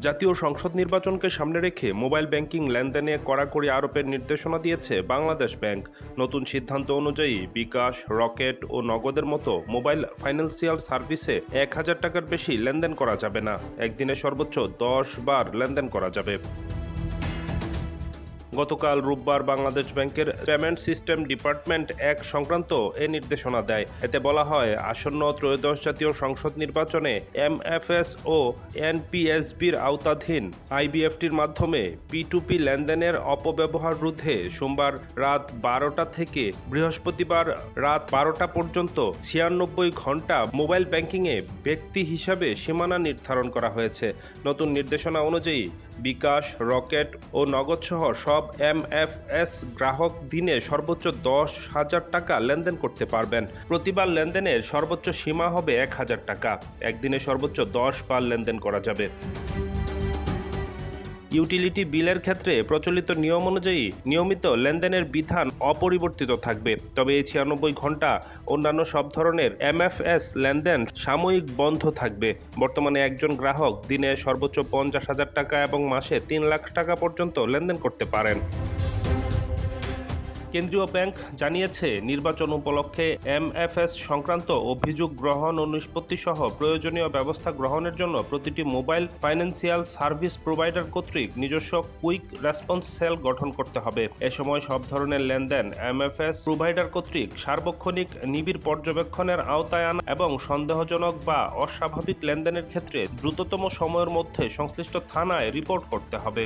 জাতীয় সংসদ নির্বাচনকে সামনে রেখে মোবাইল ব্যাংকিং লেনদেনে কড়াকড়ি আরোপের নির্দেশনা দিয়েছে বাংলাদেশ ব্যাংক। নতুন সিদ্ধান্ত অনুযায়ী বিকাশ, রকেট ও নগদের মতো মোবাইল ফাইন্যান্সিয়াল সার্ভিসে ১,০০০ টাকার বেশি লেনদেন করা যাবে না। একদিনে সর্বোচ্চ ১০ বার লেনদেন করা যাবে। গতকাল রোববার বাংলাদেশ ব্যাংকের পেমেন্ট সিস্টেম ডিপার্টমেন্ট এক সংক্রান্ত এ নির্দেশনা দেয়। এতে বলা হয়, আসন্ন ত্রয়োদশ জাতীয় সংসদ নির্বাচনে এমএফএস ও এনপিএসবির আওতাধীন আইবিএফটির মাধ্যমে পি2পি লেনদেনের অপব্যবহার রোধে সোমবার রাত ১২টা থেকে বৃহস্পতিবার রাত ১২টা পর্যন্ত ৯৬ ঘণ্টা মোবাইল ব্যাংকিংয়ে ব্যক্তি হিসাবে সীমানা নির্ধারণ করা হয়েছে। নতুন নির্দেশনা অনুযায়ী বিকাশ, রকেট ও নগদসহ সব এমএফএস গ্রাহক দিনে সর্বোচ্চ ১০,০০০ টাকা লেনদেন করতে পারবেন। প্রতিবার লেনদেনের সর্বোচ্চ সীমা হবে ১,০০০ টাকা। একদিনে সর্বোচ্চ ১০ বার লেনদেন করা যাবে। ইউটিলিটি বিলের ক্ষেত্রে প্রচলিত নিয়ম অনুযায়ী নিয়মিত লেনদেনের বিধান অপরিবর্তিত থাকবে। তবে এই ৯৬ ঘণ্টা অন্যান্য সব ধরনের এমএফএস লেনদেন সাময়িক বন্ধ থাকবে। বর্তমানে একজন গ্রাহক দিনে সর্বোচ্চ ৫০,০০০ টাকা এবং মাসে ৩ লাখ টাকা পর্যন্ত লেনদেন করতে পারেন। কেন্দ্রীয় ব্যাংক জানিয়েছে, নির্বাচন উপলক্ষে এমএফএস সংক্রান্ত অভিযোগ গ্রহণ ও নিষ্পত্তি সহ প্রয়োজনীয় ব্যবস্থা গ্রহণের জন্য প্রতিটি মোবাইল ফাইন্যান্সিয়াল সার্ভিস প্রোভাইডার কর্তৃক নিজস্ব কুইক রেসপন্স সেল গঠন করতে হবে। এ সময় সব ধরনের লেনদেন এমএফএস প্রোভাইডার কর্তৃক সার্বক্ষণিক নিবিড় পর্যবেক্ষণের আওতায় আনা এবং সন্দেহজনক বা অস্বাভাবিক লেনদেনের ক্ষেত্রে দ্রুততম সময়ের মধ্যে সংশ্লিষ্ট থানায় রিপোর্ট করতে হবে।